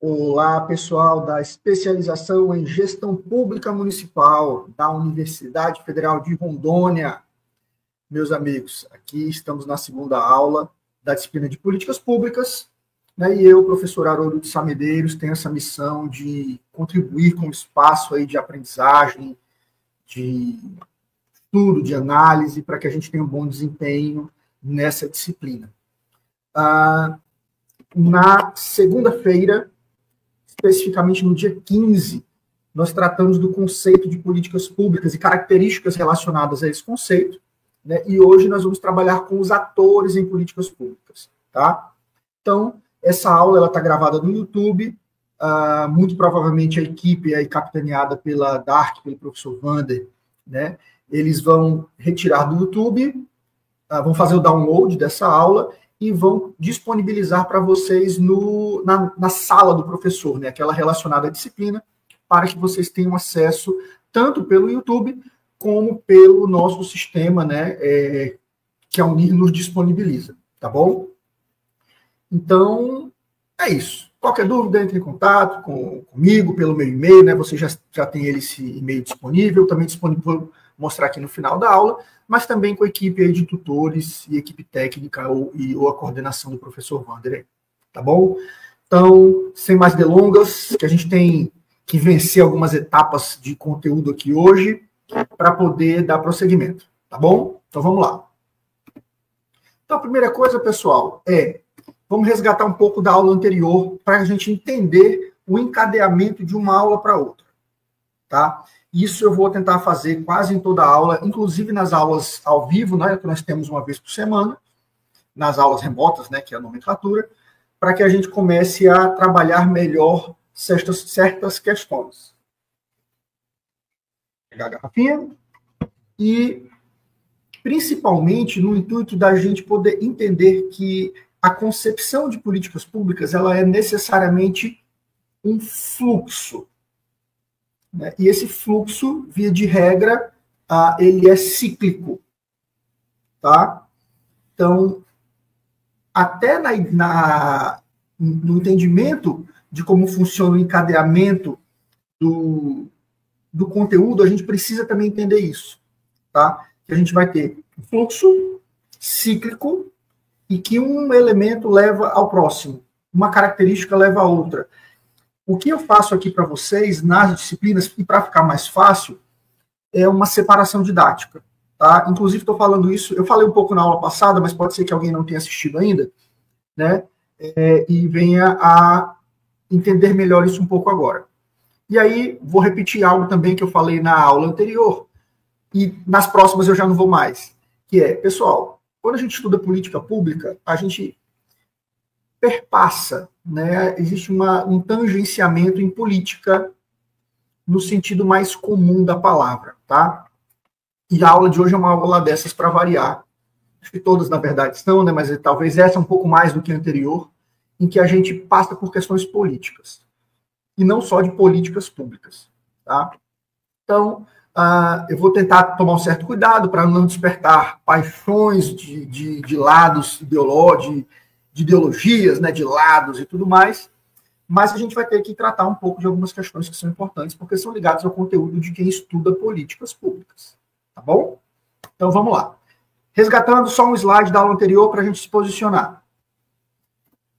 Olá, pessoal da especialização em gestão pública municipal da Universidade Federal de Rondônia. Meus amigos, aqui estamos na segunda aula da disciplina de políticas públicas, né, e eu, professor Haroldo de Sá Medeiros, tenho essa missão de contribuir com o espaço aí de aprendizagem, de estudo, de análise, para que a gente tenha um bom desempenho nessa disciplina. Na segunda-feira, especificamente no dia 15, nós tratamos do conceito de políticas públicas e características relacionadas a esse conceito, né? E hoje nós vamos trabalhar com os atores em políticas públicas, tá? Então, essa aula está gravada no YouTube, muito provavelmente a equipe é capitaneada pela Dark, pelo professor Vander, né? Eles vão retirar do YouTube, vão fazer o download dessa aula e vão disponibilizar para vocês na sala do professor, né, aquela relacionada à disciplina, para que vocês tenham acesso tanto pelo YouTube como pelo nosso sistema, né, que a Unir nos disponibiliza, tá bom? Então, é isso. Qualquer dúvida, entre em contato comigo, pelo meu e-mail, né, você já tem esse e-mail disponível, também disponível, vou mostrar aqui no final da aula, mas também com a equipe aí de tutores e equipe técnica ou a coordenação do professor Vander, tá bom? Então, sem mais delongas, que a gente tem que vencer algumas etapas de conteúdo aqui hoje para poder dar prosseguimento, tá bom? Então, vamos lá. Então, a primeira coisa, pessoal, vamos resgatar um pouco da aula anterior para a gente entender o encadeamento de uma aula para outra, tá? Isso eu vou tentar fazer quase em toda a aula, inclusive nas aulas ao vivo, né, que nós temos uma vez por semana, nas aulas remotas, né, que é a nomenclatura, para que a gente comece a trabalhar melhor certas questões. Vou pegar a garrafinha. E, principalmente, no intuito da gente poder entender que a concepção de políticas públicas ela é necessariamente um fluxo. Né? E esse fluxo, via de regra, ele é cíclico. Tá? Então, até no entendimento de como funciona o encadeamento do conteúdo, a gente precisa também entender isso. Tá? Que a gente vai ter um fluxo cíclico e que um elemento leva ao próximo, uma característica leva a outra. O que eu faço aqui para vocês, nas disciplinas, e para ficar mais fácil, é uma separação didática. Tá? Inclusive, estou falando isso, eu falei um pouco na aula passada, mas pode ser que alguém não tenha assistido ainda, né? E venha a entender melhor isso um pouco agora. E aí, vou repetir algo também que eu falei na aula anterior, e nas próximas eu já não vou mais, que é, pessoal, quando a gente estuda política pública, a gente perpassa, né? Existe um tangenciamento em política no sentido mais comum da palavra, tá? E a aula de hoje é uma aula dessas para variar. Acho que todas, na verdade, estão, né? Mas talvez essa um pouco mais do que a anterior, em que a gente passa por questões políticas. E não só de políticas públicas, tá? Então, eu vou tentar tomar um certo cuidado para não despertar paixões de lados de ideologias, né, de lados e tudo mais, mas a gente vai ter que tratar um pouco de algumas questões que são importantes, porque são ligadas ao conteúdo de quem estuda políticas públicas, tá bom? Então, vamos lá. Resgatando só um slide da aula anterior para a gente se posicionar.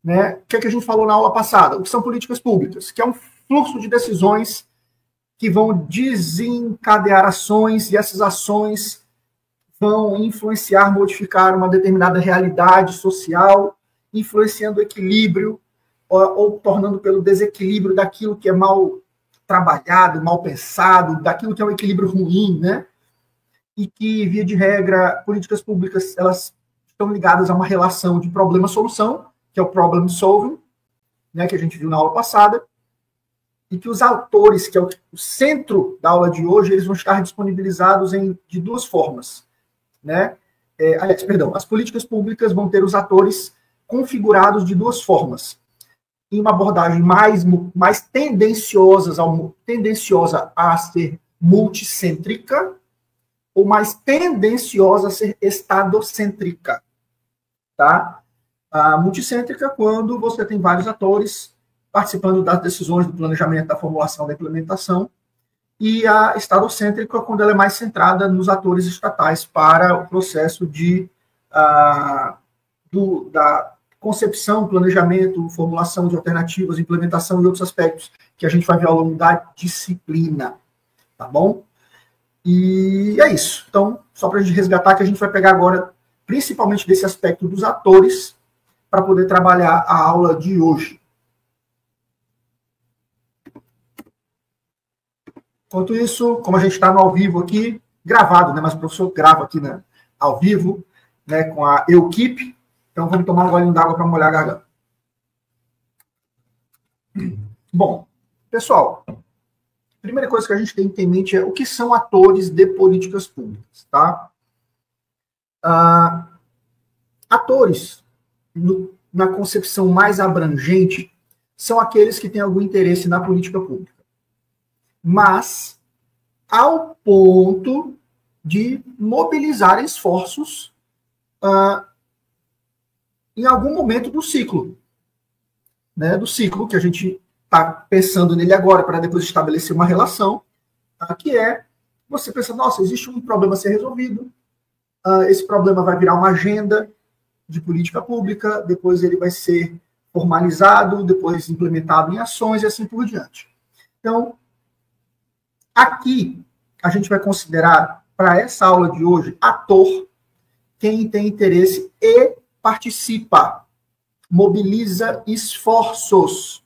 Né? O que a gente falou na aula passada? O que são políticas públicas? Que é um fluxo de decisões que vão desencadear ações, e essas ações vão influenciar, modificar uma determinada realidade social, influenciando o equilíbrio ou tornando pelo desequilíbrio daquilo que é mal trabalhado, mal pensado, daquilo que é um equilíbrio ruim, né? E que, via de regra, políticas públicas elas estão ligadas a uma relação de problema-solução, que é o problem solving, né, que a gente viu na aula passada, e que os autores, que é o centro da aula de hoje, eles vão estar disponibilizados de duas formas, né? As políticas públicas vão ter os atores configurados de duas formas. Em uma abordagem mais tendenciosa a ser multicêntrica ou mais tendenciosa a ser estadocêntrica. Tá? A multicêntrica, quando você tem vários atores participando das decisões do planejamento, da formulação, da implementação, e a estadocêntrica, quando ela é mais centrada nos atores estatais para o processo da concepção, planejamento, formulação de alternativas, implementação e outros aspectos que a gente vai ver ao longo da disciplina, tá bom? E é isso. Então, só para a gente resgatar, que a gente vai pegar agora, principalmente desse aspecto dos atores, para poder trabalhar a aula de hoje. Enquanto isso, como a gente está no ao vivo aqui, gravado, né? Mas o professor grava aqui, né, ao vivo, né, com a Equipe. Então, vamos tomar um golinho d'água para molhar a garganta. Bom, pessoal, a primeira coisa que a gente tem que ter em mente é o que são atores de políticas públicas, tá? Atores, na concepção mais abrangente, são aqueles que têm algum interesse na política pública, mas ao ponto de mobilizar esforços em algum momento do ciclo, né, do ciclo que a gente está pensando nele agora, para depois estabelecer uma relação, que é você pensa, nossa, existe um problema a ser resolvido, esse problema vai virar uma agenda de política pública, depois ele vai ser formalizado, depois implementado em ações e assim por diante. Então, aqui a gente vai considerar, para essa aula de hoje, ator, quem tem interesse e participa, mobiliza esforços,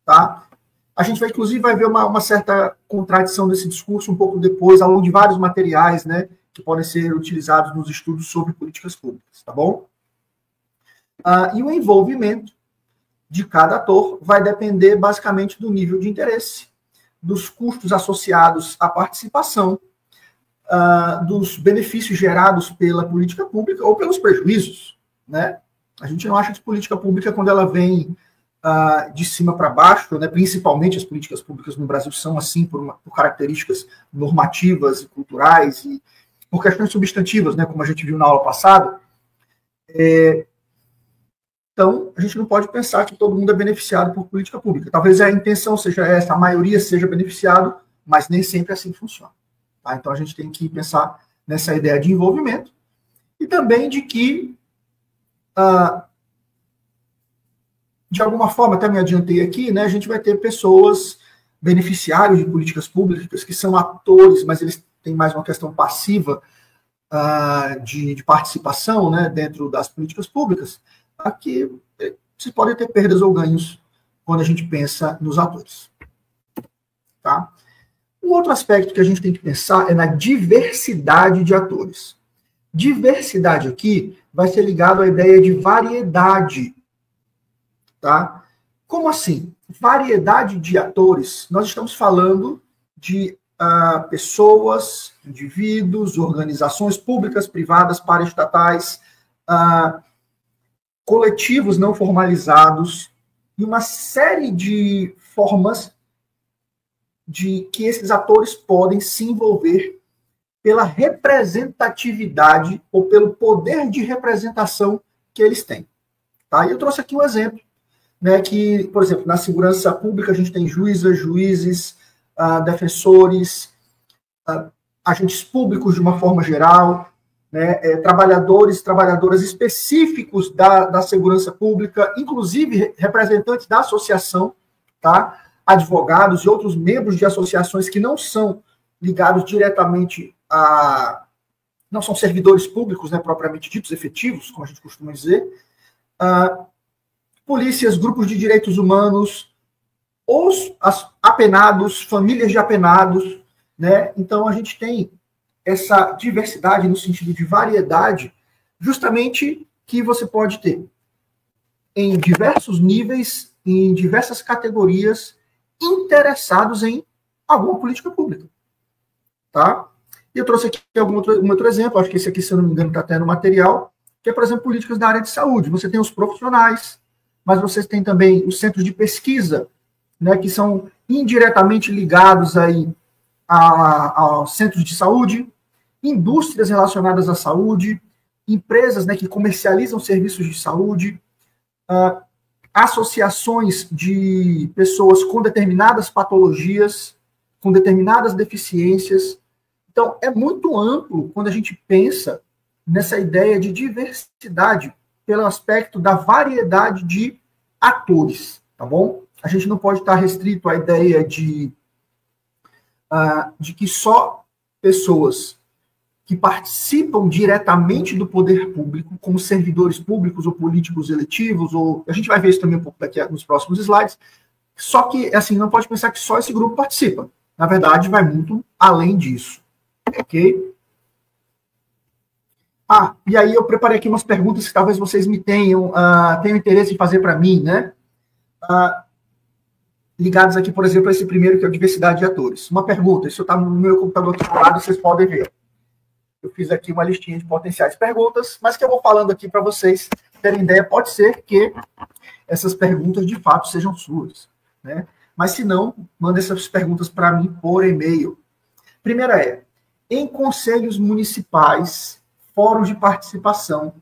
tá? A gente vai, inclusive, vai ver uma certa contradição desse discurso um pouco depois, ao longo de vários materiais, né, que podem ser utilizados nos estudos sobre políticas públicas, tá bom? E o envolvimento de cada ator vai depender, basicamente, do nível de interesse, dos custos associados à participação, dos benefícios gerados pela política pública ou pelos prejuízos, né? A gente não acha que política pública, quando ela vem de cima para baixo, né, principalmente as políticas públicas no Brasil são assim por características normativas e culturais e por questões substantivas, né, como a gente viu na aula passada. Então, a gente não pode pensar que todo mundo é beneficiado por política pública. Talvez a intenção seja essa, a maioria seja beneficiado, mas nem sempre assim funciona. Tá? Então, a gente tem que pensar nessa ideia de envolvimento e também de que, de alguma forma, até me adiantei aqui, né, a gente vai ter pessoas, beneficiários de políticas públicas, que são atores, mas eles têm mais uma questão passiva de participação, né, dentro das políticas públicas. Aqui se podem ter perdas ou ganhos quando a gente pensa nos atores. Tá? Um outro aspecto que a gente tem que pensar é na diversidade de atores. Diversidade aqui vai ser ligado à ideia de variedade. Tá? Como assim? Variedade de atores, nós estamos falando de pessoas, indivíduos, organizações públicas, privadas, paraestatais, coletivos não formalizados e uma série de formas de que esses atores podem se envolver pela representatividade ou pelo poder de representação que eles têm. Tá? E eu trouxe aqui um exemplo, né, que, por exemplo, na segurança pública a gente tem juízas, juízes, defensores, agentes públicos de uma forma geral, né, trabalhadores, trabalhadoras específicos da segurança pública, inclusive representantes da associação, tá? Advogados e outros membros de associações que não são ligados diretamente não são servidores públicos, né, propriamente ditos, efetivos, como a gente costuma dizer, polícias, grupos de direitos humanos, apenados, famílias de apenados, né? Então a gente tem essa diversidade no sentido de variedade, justamente que você pode ter em diversos níveis, em diversas categorias, interessados em alguma política pública. Tá? E eu trouxe aqui um outro exemplo, acho que esse aqui, se eu não me engano, está até no material, que é, por exemplo, políticas da área de saúde. Você tem os profissionais, mas você tem também os centros de pesquisa, né, que são indiretamente ligados aí aos centros de saúde, indústrias relacionadas à saúde, empresas, né, que comercializam serviços de saúde, associações de pessoas com determinadas patologias, com determinadas deficiências. Então, é muito amplo quando a gente pensa nessa ideia de diversidade pelo aspecto da variedade de atores, tá bom? A gente não pode estar restrito à ideia de que só pessoas que participam diretamente do poder público, como servidores públicos ou políticos eletivos, ou a gente vai ver isso também um pouco daqui nos próximos slides, só que, assim, não pode pensar que só esse grupo participa. Na verdade, vai muito além disso, ok? E aí eu preparei aqui umas perguntas que talvez vocês me tenham interesse em fazer para mim, né? Ligados aqui, por exemplo, a esse primeiro, que é a diversidade de atores. Uma pergunta, isso está no meu computador aqui do lado, vocês podem ver. Eu fiz aqui uma listinha de potenciais perguntas, mas que eu vou falando aqui para vocês terem ideia. Pode ser que essas perguntas, de fato, sejam suas, né? Mas, se não, manda essas perguntas para mim por e-mail. Primeira é, em conselhos municipais, fóruns de participação,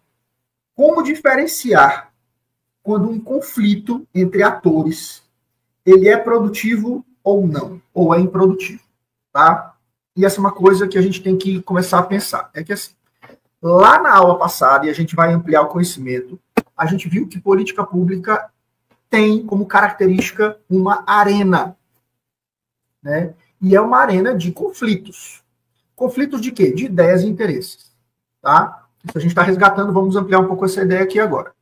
como diferenciar quando um conflito entre atores ele é produtivo ou não, ou é improdutivo, tá? E essa é uma coisa que a gente tem que começar a pensar. É que, assim, lá na aula passada, e a gente vai ampliar o conhecimento, a gente viu que política pública tem como característica uma arena, né? E é uma arena de conflitos. Conflitos de quê? De ideias e interesses, tá? Isso a gente está resgatando, vamos ampliar um pouco essa ideia aqui agora.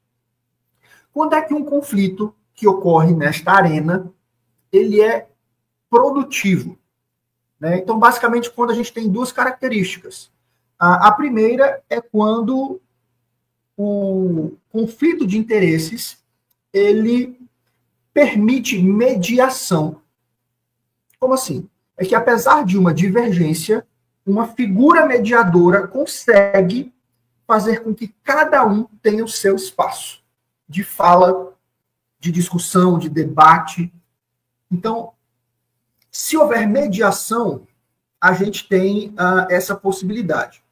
Quando é que um conflito que ocorre nesta arena, ele é produtivo? Né? Então, basicamente, quando a gente tem duas características. A primeira é quando o conflito de interesses ele permite mediação. Como assim? É que, apesar de uma divergência, uma figura mediadora consegue fazer com que cada um tenha o seu espaço de fala, de discussão, de debate. Então, se houver mediação, a gente tem essa possibilidade.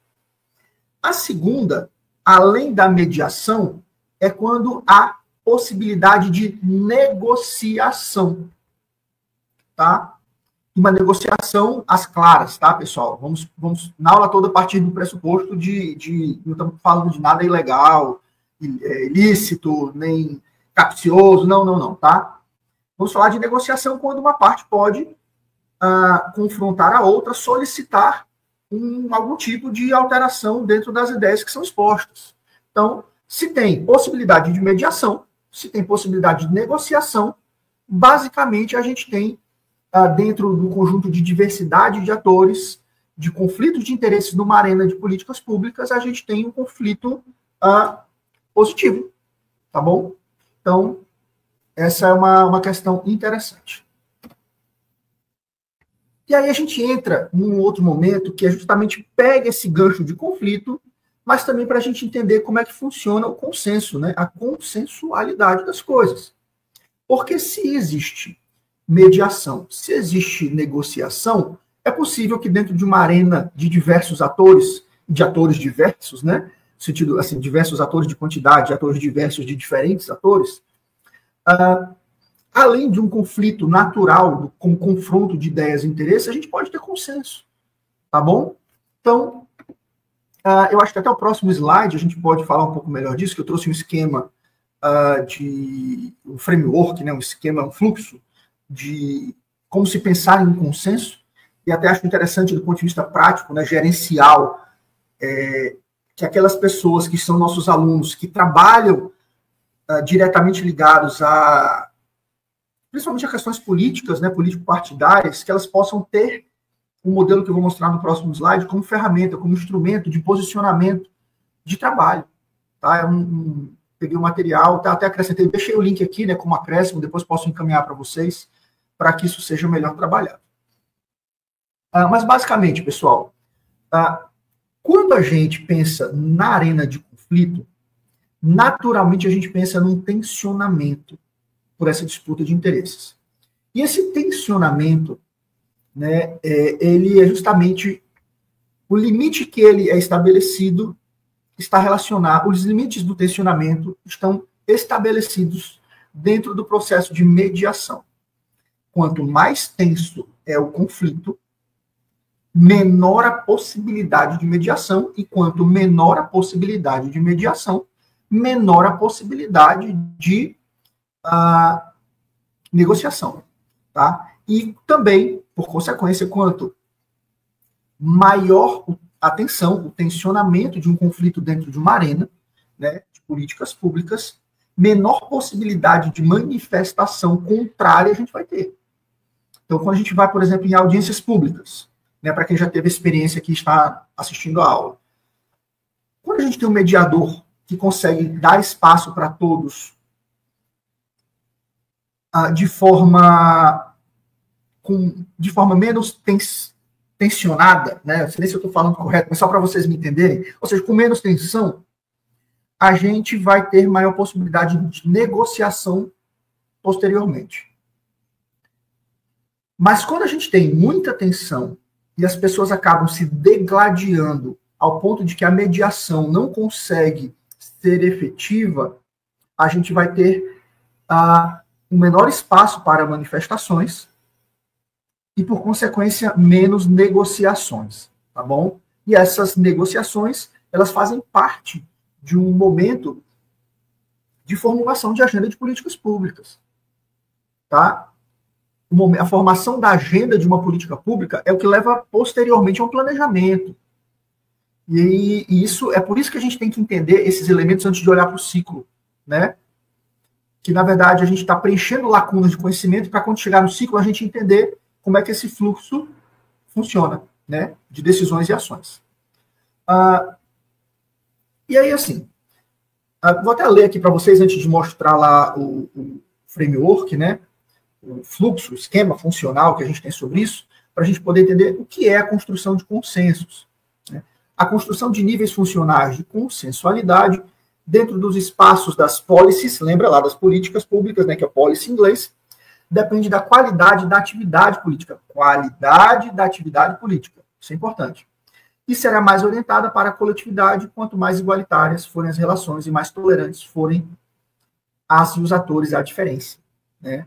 A segunda, além da mediação, é quando há possibilidade de negociação, tá? Uma negociação às claras, tá, pessoal? Vamos na aula toda partir do pressuposto não estamos falando de nada ilegal, ilícito, nem capcioso, não, tá? Vamos falar de negociação quando uma parte pode confrontar a outra, solicitar algum tipo de alteração dentro das ideias que são expostas. Então, se tem possibilidade de mediação, se tem possibilidade de negociação, basicamente a gente tem, dentro do conjunto de diversidade de atores, de conflitos de interesses numa arena de políticas públicas, a gente tem um conflito positivo, tá bom? Então, essa é uma questão interessante. E aí a gente entra num outro momento que é justamente pega esse gancho de conflito, mas também para a gente entender como é que funciona o consenso, né? A consensualidade das coisas. Porque se existe mediação, se existe negociação, é possível que dentro de uma arena de diversos atores, de atores diversos, né? No sentido, assim, diversos atores de quantidade, atores diversos de diferentes atores, além de um conflito natural, com confronto de ideias e interesses, a gente pode ter consenso, tá bom? Então, eu acho que até o próximo slide a gente pode falar um pouco melhor disso, que eu trouxe um esquema um framework, né, um esquema, um fluxo de como se pensar em um consenso, e até acho interessante do ponto de vista prático, né, gerencial, que aquelas pessoas que são nossos alunos, que trabalham diretamente ligados principalmente a questões políticas, né, político-partidárias, que elas possam ter um modelo que eu vou mostrar no próximo slide como ferramenta, como instrumento de posicionamento de trabalho. Tá? Peguei o material, até acrescentei, deixei o link aqui, né, como acréscimo, depois posso encaminhar para vocês, para que isso seja melhor trabalhado. Mas, basicamente, pessoal, quando a gente pensa na arena de conflito, naturalmente a gente pensa num tensionamento por essa disputa de interesses. E esse tensionamento, né, ele é justamente o limite que ele é estabelecido, está relacionado, os limites do tensionamento estão estabelecidos dentro do processo de mediação. Quanto mais tenso é o conflito, menor a possibilidade de mediação, e quanto menor a possibilidade de mediação, menor a possibilidade de negociação. Tá? E também, por consequência, quanto maior a tensão, o tensionamento de um conflito dentro de uma arena, né, de políticas públicas, menor possibilidade de manifestação contrária a gente vai ter. Então, quando a gente vai, por exemplo, em audiências públicas, né, para quem já teve experiência que está assistindo a aula, quando a gente tem um mediador que consegue dar espaço para todos de forma menos tensionada, né? Não sei se eu estou falando correto, mas só para vocês me entenderem, ou seja, com menos tensão, a gente vai ter maior possibilidade de negociação posteriormente. Mas quando a gente tem muita tensão e as pessoas acabam se degladiando ao ponto de que a mediação não consegue ser efetiva, a gente vai ter um menor espaço para manifestações e, por consequência, menos negociações, tá bom? E essas negociações, elas fazem parte de um momento de formulação de agenda de políticas públicas, tá? A formação da agenda de uma política pública é o que leva posteriormente a um planejamento. E isso é por isso que a gente tem que entender esses elementos antes de olhar para o ciclo, né? Que, na verdade, a gente está preenchendo lacunas de conhecimento para, quando chegar no ciclo, a gente entender como é que esse fluxo funciona, né? De decisões e ações. E aí, assim, vou até ler aqui para vocês, antes de mostrar lá o framework, né? O fluxo, o esquema funcional que a gente tem sobre isso, para a gente poder entender o que é a construção de consensos, né? A construção de níveis funcionais de consensualidade dentro dos espaços das policies, lembra lá das políticas públicas, né, que é policy em inglês, depende da qualidade da atividade política. Qualidade da atividade política, isso é importante. E será mais orientada para a coletividade quanto mais igualitárias forem as relações e mais tolerantes forem as e os atores à diferença, né?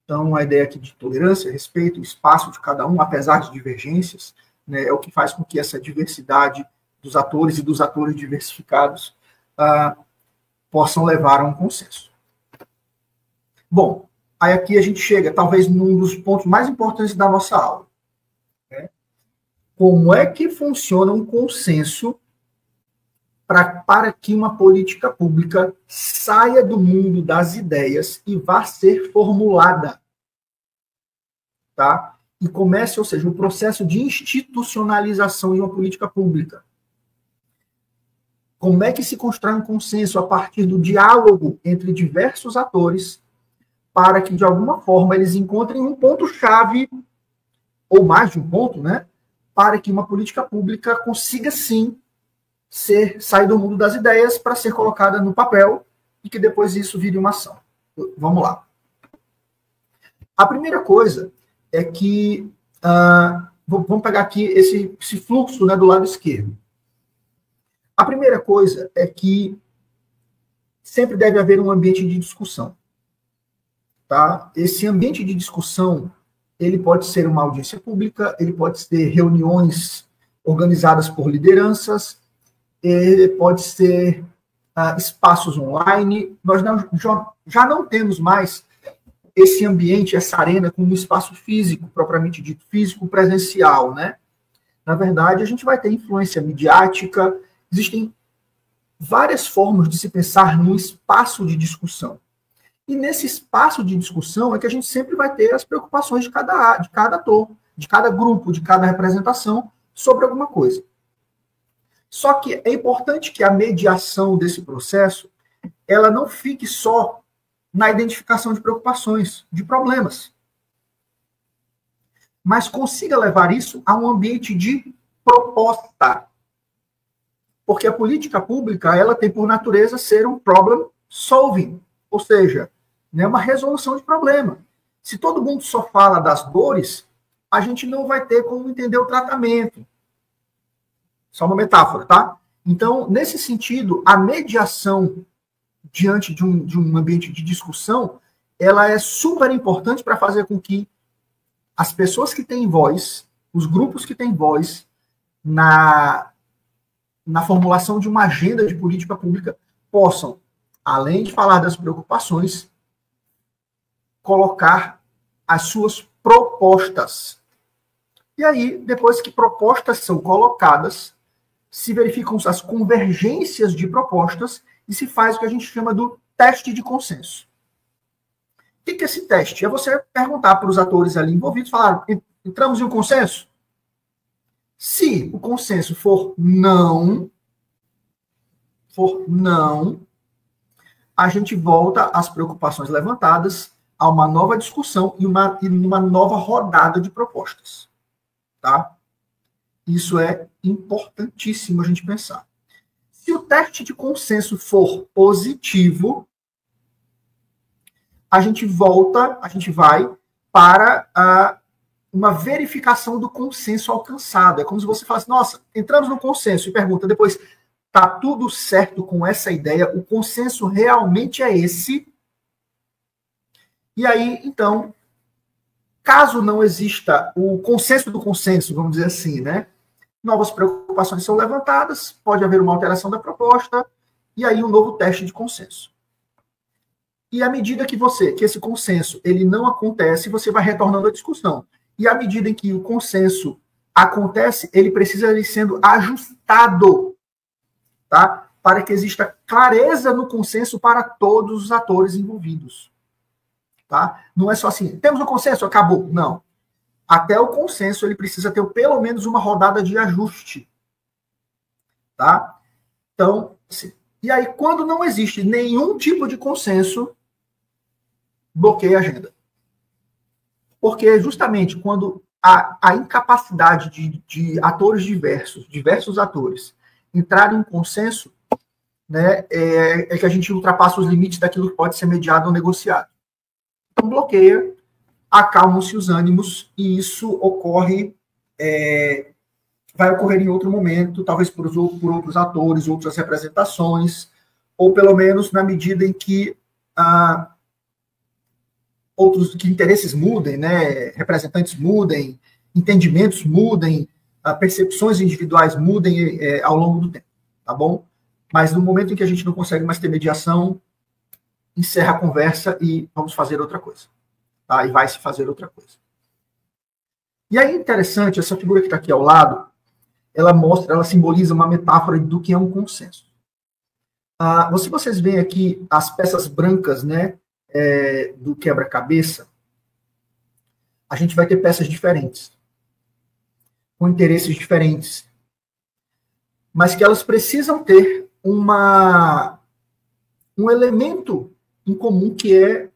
Então, a ideia aqui de tolerância, respeito, espaço de cada um, apesar de divergências, né, é o que faz com que essa diversidade dos atores e dos atores diversificados possam levar a um consenso. Bom, aí aqui a gente chega, talvez, num dos pontos mais importantes da nossa aula, né? Como é que funciona um consenso para que uma política pública saia do mundo das ideias e vá ser formulada, tá? E comece, ou seja, o processo de institucionalização de uma política pública. Como é que se constrói um consenso a partir do diálogo entre diversos atores para que, de alguma forma, eles encontrem um ponto-chave, ou mais de um ponto, né? Para que uma política pública consiga, sim, sair do mundo das ideias para ser colocada no papel e que depois isso vire uma ação. Vamos lá. A primeira coisa é que, vamos pegar aqui esse fluxo, né, do lado esquerdo. A primeira coisa é que sempre deve haver um ambiente de discussão. Tá? Esse ambiente de discussão, ele pode ser uma audiência pública, ele pode ser reuniões organizadas por lideranças, ele pode ser espaços online. Nós já não temos mais esse ambiente, essa arena, como um espaço físico, propriamente dito, físico presencial, né? Na verdade, a gente vai ter influência midiática. Existem várias formas de se pensar num espaço de discussão. E nesse espaço de discussão é que a gente sempre vai ter as preocupações de cada ator, de cada grupo, de cada representação sobre alguma coisa. Só que é importante que a mediação desse processo, ela não fique só na identificação de preocupações, de problemas, mas consiga levar isso a um ambiente de proposta. Porque a política pública, ela tem por natureza ser um problem solving, ou seja, né, uma resolução de problema. Se todo mundo só fala das dores, a gente não vai ter como entender o tratamento. Só uma metáfora, tá? Então, nesse sentido, a mediação diante de um ambiente de discussão, ela é super importante para fazer com que as pessoas que têm voz, os grupos que têm voz na formulação de uma agenda de política pública, possam, além de falar das preocupações, colocar as suas propostas. E aí, depois que propostas são colocadas, se verificam as convergências de propostas e se faz o que a gente chama do teste de consenso. O que é esse teste? É você perguntar para os atores ali envolvidos, falar, entramos em um consenso? Se o consenso for não, a gente volta às preocupações levantadas, a uma nova discussão e uma nova rodada de propostas. Tá? Isso é importantíssimo a gente pensar. Se o teste de consenso for positivo, a gente vai para uma verificação do consenso alcançado. É como se você falasse, nossa, entramos no consenso, e pergunta depois, tá tudo certo com essa ideia? O consenso realmente é esse? E aí, então, caso não exista o consenso do consenso, vamos dizer assim, né? Novas preocupações são levantadas, pode haver uma alteração da proposta, e aí um novo teste de consenso. E à medida que esse consenso ele não acontece, você vai retornando à discussão. E à medida em que o consenso acontece, ele precisa ir sendo ajustado, tá? Para que exista clareza no consenso para todos os atores envolvidos. Tá? Não é só assim, temos um consenso, acabou. Não. Até o consenso, ele precisa ter pelo menos uma rodada de ajuste. Tá? Então, e aí, quando não existe nenhum tipo de consenso, bloqueia a agenda. Porque justamente quando a incapacidade de atores diversos atores, entrarem em consenso, né, é que a gente ultrapassa os limites daquilo que pode ser mediado ou negociado. Então, bloqueia, acalmam-se os ânimos, e isso vai ocorrer em outro momento, talvez por outros atores, outras representações, ou pelo menos na medida em que que interesses mudem, né, representantes mudem, entendimentos mudem, percepções individuais mudem ao longo do tempo, tá bom? Mas no momento em que a gente não consegue mais ter mediação, encerra a conversa e vamos fazer outra coisa. Tá? E vai se fazer outra coisa. E aí, interessante, essa figura que está aqui ao lado, ela simboliza uma metáfora do que é um consenso. Se vocês veem aqui as peças brancas, né, do quebra-cabeça, a gente vai ter peças diferentes, com interesses diferentes, mas que elas precisam ter um elemento em comum, que é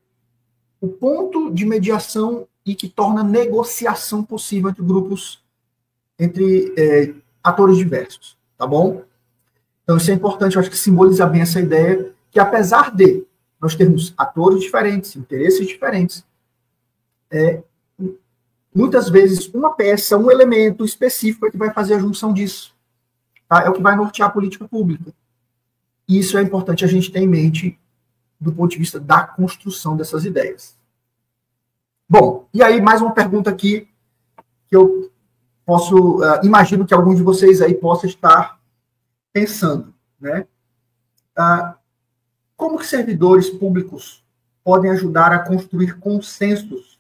o ponto de mediação e que torna negociação possível entre grupos, entre atores diversos, tá bom? Então isso é importante, eu acho que simboliza bem essa ideia, que apesar de nós termos atores diferentes, interesses diferentes, muitas vezes uma peça, um elemento específico é que vai fazer a junção disso. Tá? É o que vai nortear a política pública. E isso é importante a gente ter em mente do ponto de vista da construção dessas ideias. Bom, e aí mais uma pergunta aqui que eu imagino que algum de vocês aí possa estar pensando, né? Como que servidores públicos podem ajudar a construir consensos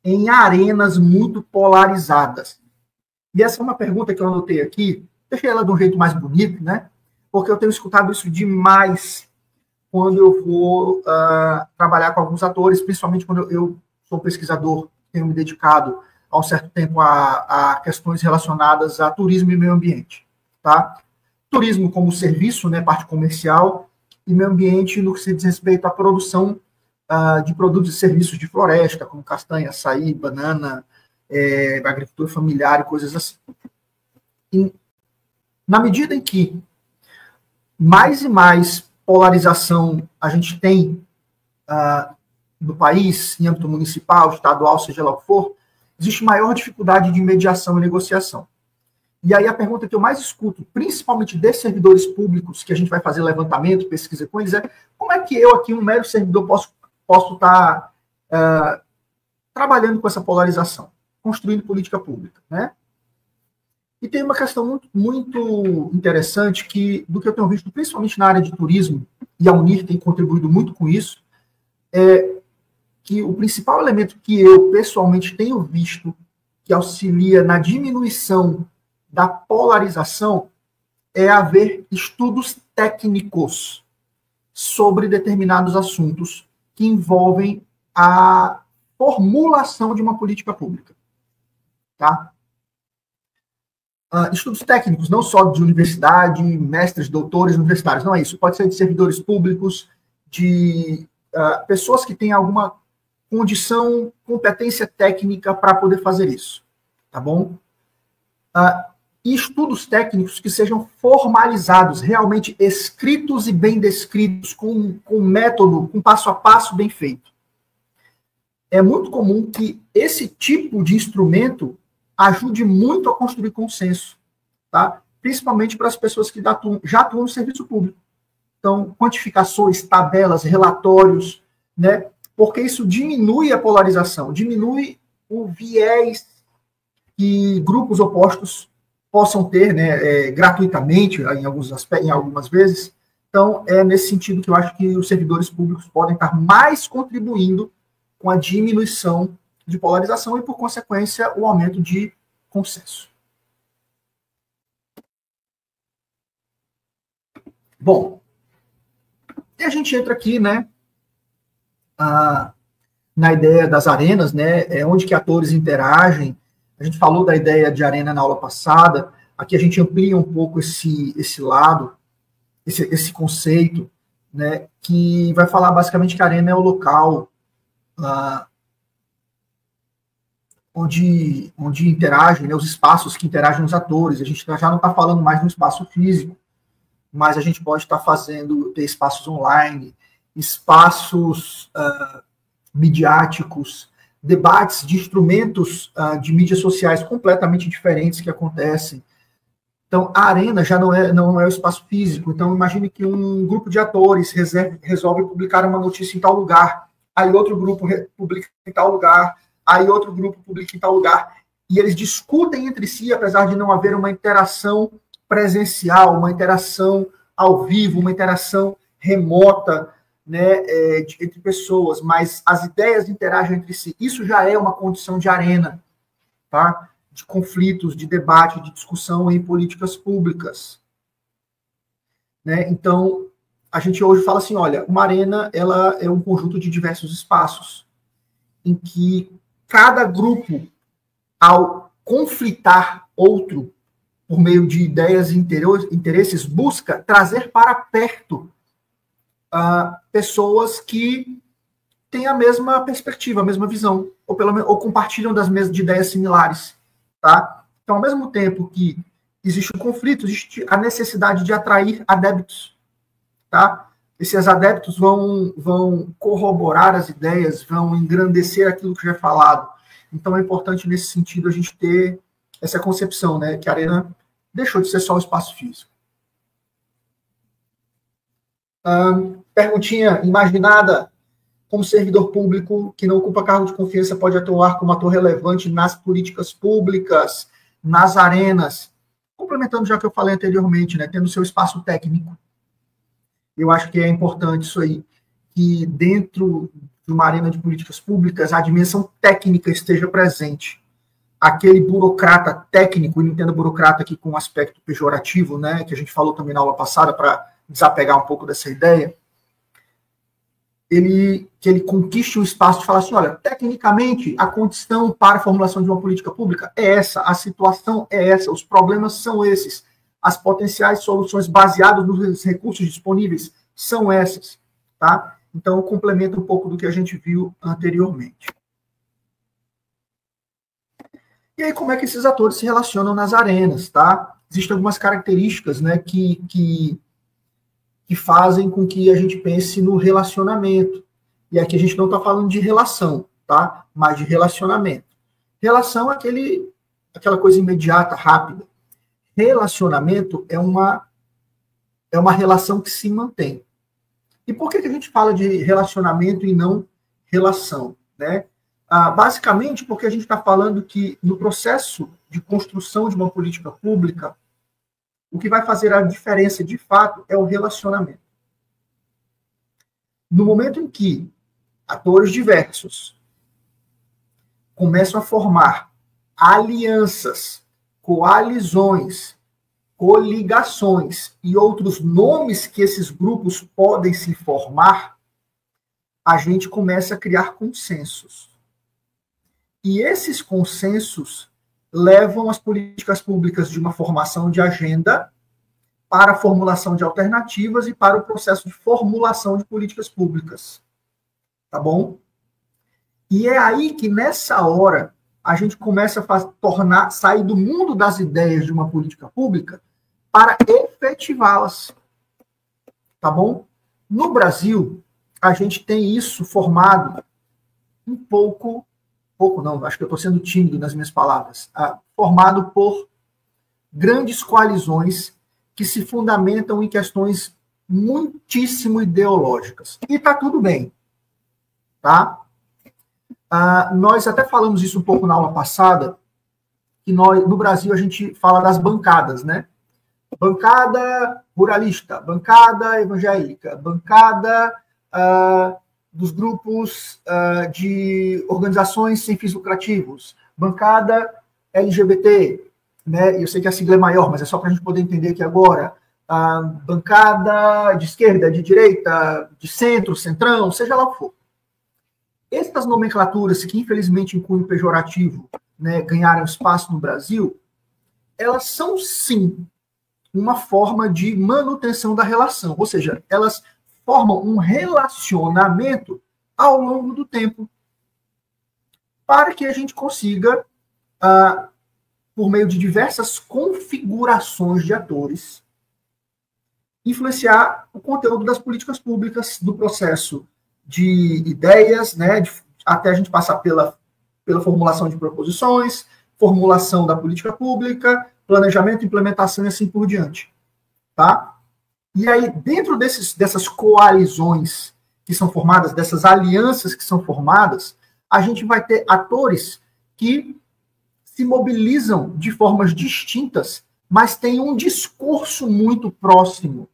em arenas muito polarizadas? E essa é uma pergunta que eu anotei aqui, deixei ela de um jeito mais bonito, né? Porque eu tenho escutado isso demais quando eu vou trabalhar com alguns atores, principalmente quando eu sou pesquisador, tenho me dedicado há um certo tempo a questões relacionadas a turismo e meio ambiente. Tá? Turismo como serviço, né, parte comercial, e meio ambiente no que se diz respeito à produção de produtos e serviços de floresta, como castanha, açaí, banana, agricultura familiar e coisas assim. E, na medida em que mais e mais polarização a gente tem no país, em âmbito municipal, estadual, seja lá o que for, existe maior dificuldade de mediação e negociação. E aí a pergunta que eu mais escuto, principalmente desses servidores públicos, que a gente vai fazer levantamento, pesquisa com eles, é como é que eu aqui, um mero servidor, posso estar trabalhando com essa polarização, construindo política pública, né? E tem uma questão muito, muito interessante do que eu tenho visto, principalmente na área de turismo, e a Unir tem contribuído muito com isso, é que o principal elemento que eu pessoalmente tenho visto que auxilia na diminuição da polarização é haver estudos técnicos sobre determinados assuntos que envolvem a formulação de uma política pública. Tá? Estudos técnicos, não só de universidade, mestres, doutores universitários, não é isso. Pode ser de servidores públicos, de pessoas que têm alguma condição, competência técnica para poder fazer isso. Tá bom? E estudos técnicos que sejam formalizados, realmente escritos e bem descritos, com método, com passo a passo bem feito. É muito comum que esse tipo de instrumento ajude muito a construir consenso, tá? Principalmente para as pessoas que já atuam no serviço público. Então, quantificações, tabelas, relatórios, né? Porque isso diminui a polarização, diminui o viés que grupos opostos possam ter, né, gratuitamente, em algumas vezes. Então, é nesse sentido que eu acho que os servidores públicos podem estar mais contribuindo com a diminuição de polarização e, por consequência, o aumento de consenso. Bom, e a gente entra aqui, né, na ideia das arenas, né, onde que atores interagem. A gente falou da ideia de arena na aula passada, aqui a gente amplia um pouco esse lado, esse conceito, né, que vai falar basicamente que a arena é o local onde interagem, né, os espaços que interagem os atores. A gente já não está falando mais no espaço físico, mas a gente pode estar ter espaços online, espaços midiáticos, debates de instrumentos de mídias sociais completamente diferentes que acontecem. Então, a arena já não é o espaço físico. Então, imagine que um grupo de atores resolve publicar uma notícia em tal lugar, aí outro grupo publica em tal lugar, aí outro grupo publica em tal lugar, e eles discutem entre si, apesar de não haver uma interação presencial, uma interação ao vivo, uma interação remota, né, entre pessoas, mas as ideias interagem entre si. Isso já é uma condição de arena, tá? De conflitos, de debate, de discussão em políticas públicas. Né? Então, a gente hoje fala assim, olha, uma arena ela é um conjunto de diversos espaços em que cada grupo, ao conflitar outro por meio de ideias e interesses, busca trazer para perto pessoas que têm a mesma perspectiva, a mesma visão, ou compartilham de ideias similares. Tá? Então, ao mesmo tempo que existe o conflito, existe a necessidade de atrair adeptos. Tá? Esses adeptos vão corroborar as ideias, vão engrandecer aquilo que já é falado. Então, é importante, nesse sentido, a gente ter essa concepção, né, que a arena deixou de ser só o espaço físico. Perguntinha imaginada: como servidor público que não ocupa cargo de confiança pode atuar como ator relevante nas políticas públicas, nas arenas? Complementando já o que eu falei anteriormente, né, tendo seu espaço técnico. Eu acho que é importante isso aí, que dentro de uma arena de políticas públicas a dimensão técnica esteja presente. Aquele burocrata técnico, e não entendo burocrata aqui com um aspecto pejorativo, né, que a gente falou também na aula passada, para desapegar um pouco dessa ideia, que ele conquiste um espaço de falar assim, olha, tecnicamente, a condição para a formulação de uma política pública é essa, a situação é essa, os problemas são esses, as potenciais soluções baseadas nos recursos disponíveis são essas, tá? Então, complementa um pouco do que a gente viu anteriormente. E aí, como é que esses atores se relacionam nas arenas, tá? Existem algumas características, né, que fazem com que a gente pense no relacionamento. E aqui a gente não está falando de relação, tá? Mas de relacionamento. Relação é aquela coisa imediata, rápida. relacionamento é uma relação que se mantém. E por que a gente fala de relacionamento e não relação, né? Basicamente porque a gente está falando que no processo de construção de uma política pública, o que vai fazer a diferença de fato é o relacionamento. No momento em que atores diversos começam a formar alianças, coalizões, coligações e outros nomes que esses grupos podem se formar, a gente começa a criar consensos. E esses consensos levam as políticas públicas de uma formação de agenda para a formulação de alternativas e para o processo de formulação de políticas públicas. Tá bom? E é aí que, nessa hora, a gente começa a sair do mundo das ideias de uma política pública para efetivá-las. Tá bom? No Brasil, a gente tem isso formado um pouco não, acho que eu estou sendo tímido nas minhas palavras, formado por grandes coalizões que se fundamentam em questões muitíssimo ideológicas. E está tudo bem. Tá? Nós até falamos isso um pouco na aula passada, que no Brasil a gente fala das bancadas, né? Bancada ruralista, bancada evangélica, bancada dos grupos de organizações sem fins lucrativos, bancada LGBT, né? Eu sei que a sigla é maior, mas é só para a gente poder entender aqui agora. Bancada de esquerda, de direita, de centro, centrão, seja lá o que for. Estas nomenclaturas, que infelizmente em cunho pejorativo, né, ganharam espaço no Brasil, elas são sim uma forma de manutenção da relação, ou seja, elas formam um relacionamento ao longo do tempo, para que a gente consiga, por meio de diversas configurações de atores, influenciar o conteúdo das políticas públicas, do processo de ideias, né, até a gente passar pela formulação de proposições, formulação da política pública, planejamento, implementação e assim por diante. Tá? E aí, dentro dessas coalizões que são formadas, dessas alianças que são formadas, a gente vai ter atores que se mobilizam de formas distintas, mas têm um discurso muito próximo.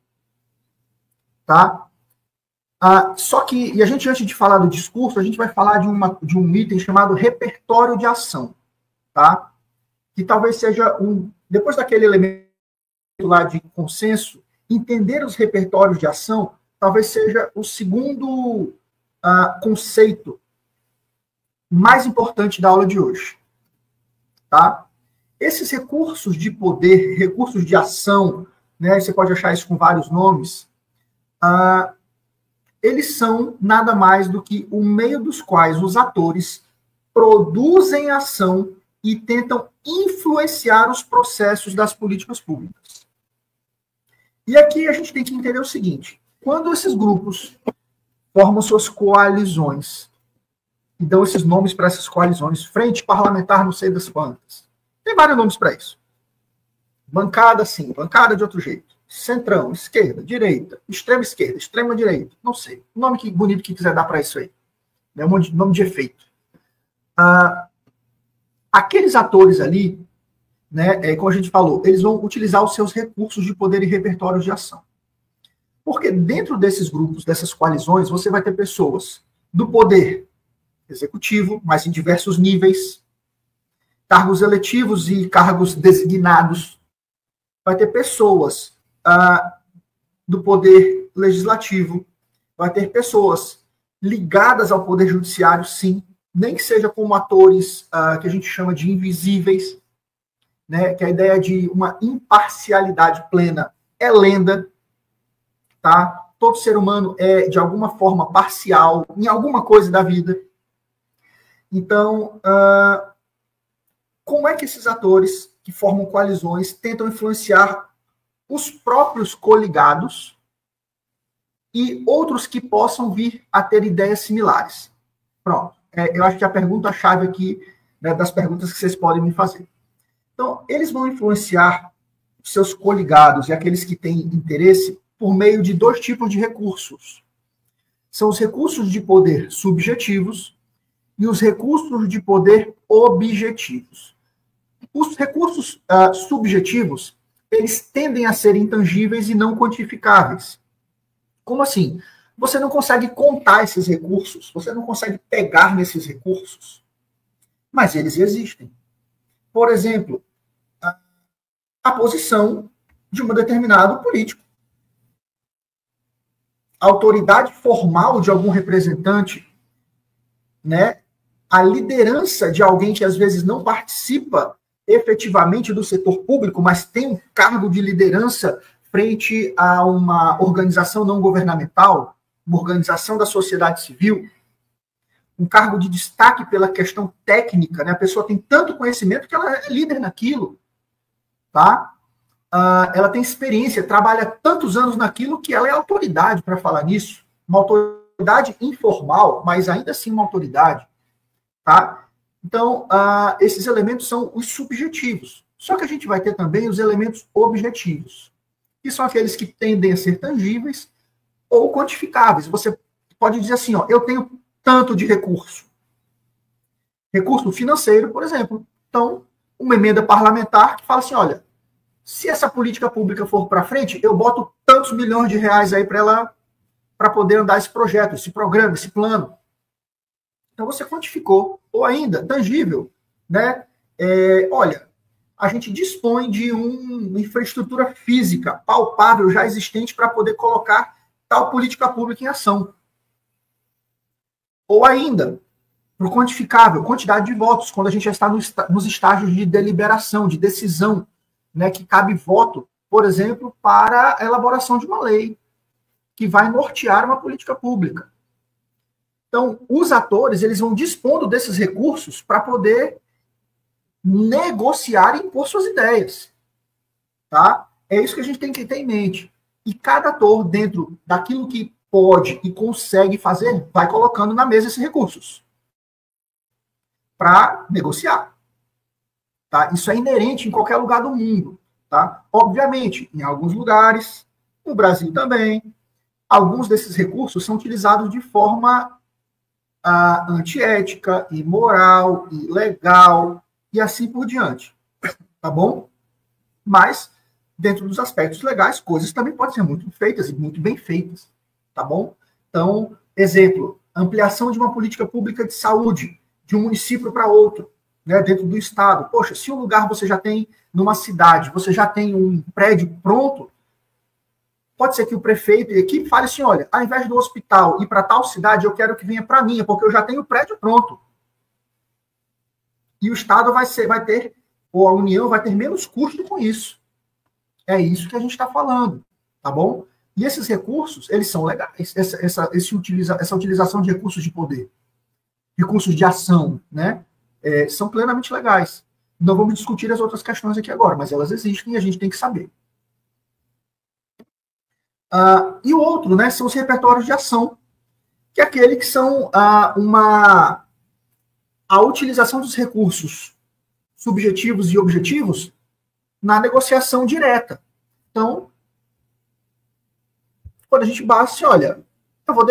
Tá? Só que, e a gente, antes de falar do discurso, a gente vai falar de um item chamado repertório de ação. Tá? Que talvez seja depois daquele elemento lá de consenso, entender os repertórios de ação talvez seja o segundo conceito mais importante da aula de hoje. Tá? Esses recursos de poder, recursos de ação, né, você pode achar isso com vários nomes, eles são nada mais do que o meio dos quais os atores produzem ação e tentam influenciar os processos das políticas públicas. E aqui a gente tem que entender o seguinte: quando esses grupos formam suas coalizões, e dão esses nomes para essas coalizões, frente parlamentar não sei das quantas, tem vários nomes para isso. Bancada assim, bancada de outro jeito, centrão, esquerda, direita, extrema direita, não sei. O nome bonito que quiser dar para isso aí. É um nome de efeito. Aqueles atores ali, né, como a gente falou, eles vão utilizar os seus recursos de poder e repertórios de ação. Porque dentro desses grupos, dessas coalizões, você vai ter pessoas do poder executivo, mas em diversos níveis, cargos eletivos e cargos designados. Vai ter pessoas do poder legislativo, vai ter pessoas ligadas ao poder judiciário, sim, nem que seja como atores que a gente chama de invisíveis, né, que a ideia de uma imparcialidade plena é lenda, tá? Todo ser humano é, de alguma forma, parcial em alguma coisa da vida. Então, como é que esses atores que formam coalizões tentam influenciar os próprios coligados e outros que possam vir a ter ideias similares? Pronto. Eu acho que a pergunta-chave aqui, né, das perguntas que vocês podem me fazer. Então, eles vão influenciar seus coligados e aqueles que têm interesse por meio de dois tipos de recursos. São os recursos de poder subjetivos e os recursos de poder objetivos. Os recursos subjetivos, eles tendem a ser intangíveis e não quantificáveis. Como assim? Você não consegue contar esses recursos, você não consegue pegar nesses recursos, mas eles existem. Por exemplo, a posição de um determinado político. A autoridade formal de algum representante, né? A liderança de alguém que às vezes não participa efetivamente do setor público, mas tem um cargo de liderança frente a uma organização não governamental, uma organização da sociedade civil, um cargo de destaque pela questão técnica, né? A pessoa tem tanto conhecimento que ela é líder naquilo, tá? Ela tem experiência, trabalha tantos anos naquilo que ela é autoridade para falar nisso, uma autoridade informal, mas ainda assim uma autoridade, tá? Então, esses elementos são os subjetivos. Só que a gente vai ter também os elementos objetivos, que são aqueles que tendem a ser tangíveis ou quantificáveis. Você pode dizer assim, ó, eu tenho tanto de recurso. Recurso financeiro, por exemplo. Então, uma emenda parlamentar que fala assim, olha, se essa política pública for para frente, eu boto tantos milhões de reais aí para ela, para poder andar esse projeto, esse programa, esse plano. Então você quantificou, ou ainda, tangível, né? Olha, a gente dispõe de uma infraestrutura física palpável já existente para poder colocar tal política pública em ação. Ou ainda, para o quantificável, quantidade de votos, quando a gente já está nos estágios de deliberação, de decisão, né, que cabe voto, por exemplo, para a elaboração de uma lei que vai nortear uma política pública. Então, os atores, eles vão dispondo desses recursos para poder negociar e impor suas ideias. Tá? É isso que a gente tem que ter em mente. E cada ator, dentro daquilo que pode e consegue fazer, vai colocando na mesa esses recursos para negociar. Tá? Isso é inerente em qualquer lugar do mundo. Tá? Obviamente, em alguns lugares, no Brasil também, alguns desses recursos são utilizados de forma antiética, imoral, ilegal e assim por diante. Tá bom? Mas, dentro dos aspectos legais, coisas também podem ser muito feitas e muito bem feitas. Tá bom? Então, exemplo, ampliação de uma política pública de saúde de um município para outro, né, dentro do estado. Poxa, se um lugar você já tem, numa cidade, você já tem um prédio pronto, pode ser que o prefeito e a equipe fale assim, olha, ao invés do hospital ir para tal cidade, eu quero que venha para a minha, porque eu já tenho o prédio pronto. E o estado vai ter, ou a União vai ter menos custo com isso. É isso que a gente está falando, tá bom? E esses recursos, eles são legais, essa utilização de recursos de poder, recursos de ação, né? São plenamente legais. Não vamos discutir as outras questões aqui agora, mas elas existem e a gente tem que saber. E o outro, né, são os repertórios de ação, que é aquele que são a utilização dos recursos subjetivos e objetivos na negociação direta. Então, quando a gente bate, olha, eu vou